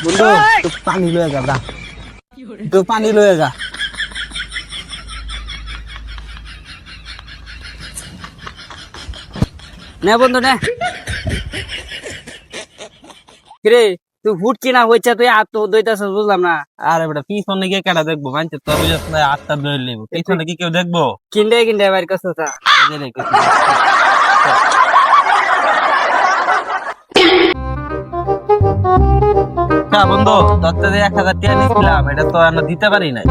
বন্ধু তো পানি লয়ে যা তো পানি লয়ে যা নে বন্ধু নে কিরে তুই হুট কিনা হইছে তুই আর তো দইতাছ বুঝলাম না। আরে বেটা পিছনে গিয়ে কেডা দেখবো মানছে তো বুঝছ না আটটা ধরে লিব পিছনে কি কেউ দেখবো কিনডে কিনডে বাইর কাছে তা বন্ধু তোর তো 1000 টাকা নিছিলাম এটা তো আমরা দিতে পারি নাই।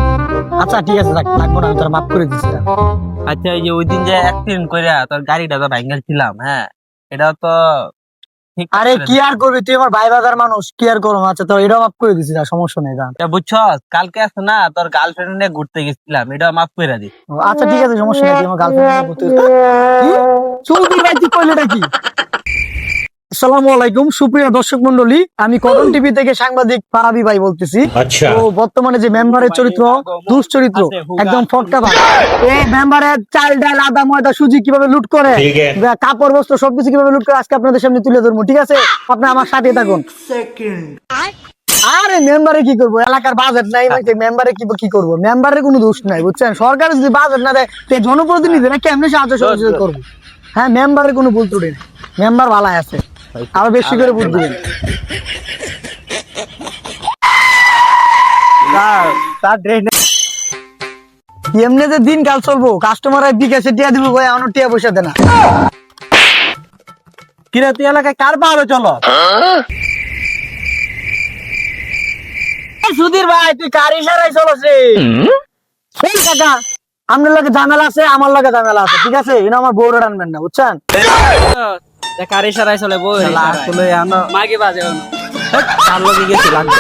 আচ্ছা ঠিক আছে লাগবো না, আমি তোর মাফ করে দিছি। আচ্ছা এই যে ওই দিন যে অ্যাক্সিডেন্ট কইরা তোর গাড়িটা তো ভাঙাল ছিলাম, হ্যাঁ এটা তো ঠিক আরে কি আর করবি, তুই আমার ভাই বাজার মানুষ, কি আর করবো। আচ্ছা তো এটা মাফ করে দিছি, সমস্যা নেই। বুঝছস কালকে আছে না তোর গার্লফ্রেন্ড নিয়ে ঘুরতে গেছিলাম, এটা মাফ করে দি। আচ্ছা ঠিক আছে সমস্যা নেই, তুই আমার গার্লফ্রেন্ড ঘুরতে চলবি ভাই, তুই কইলে নাকি? আসসালামু আলাইকুম সুপ্রিয় দর্শক মন্ডলী, আমি কটন টিভি থেকে সাংবাদিক ফারাবি ভাই বলতেছি। তো বর্তমানে যে মেম্বারের চরিত্র দুশ্চরিত্র একদম ফটকা ভাই, এই মেম্বারের চাল ডাল আদা ময়দা সুজি কিভাবে লুট করে, কাপড় বস্ত্র সবকিছু কিভাবে লুট করে আজকে আপনাদের সামনে তুলে ধরবো। ঠিক আছে, আপনি আমার সাথে থাকুন। আরে মেম্বারে কি করবো, এলাকার বাজেট নাই, মেম্বারে কি করবো, মেম্বারের কোনো দোষ নাই বুঝছেন। সরকার যদি বাজেট না দেয় জনপ্রতিনিধিরা কেমনে সাহায্য সহযোগিতা করবো? হ্যাঁ মেম্বারের কোনো ভুল ত্রুটি নেই, মেম্বার ভালাই আছে, আরো বেশি করে ভোট দিবেন। এমনি যে দিন কাল চলবো, কাস্টমার বিকাশে টিয়া দিব ভাই, আমার টিয়া পয়সা দেনা। কিরে তুই এলাকায় কার পাহাড়ে চলো? সুধীর ভাই তুই কার ইশারায় চলছ রে? কাকা আপনার লাগে ঝামেলা আছে, আমার লাগে ঝামেলা আছে, ঠিক আছে? এটা আমার বউরে আনবেন না বুঝছেন। কারে সারাই চলে বই আসলে মাগে বাজে কার লগে গেছি লাগবে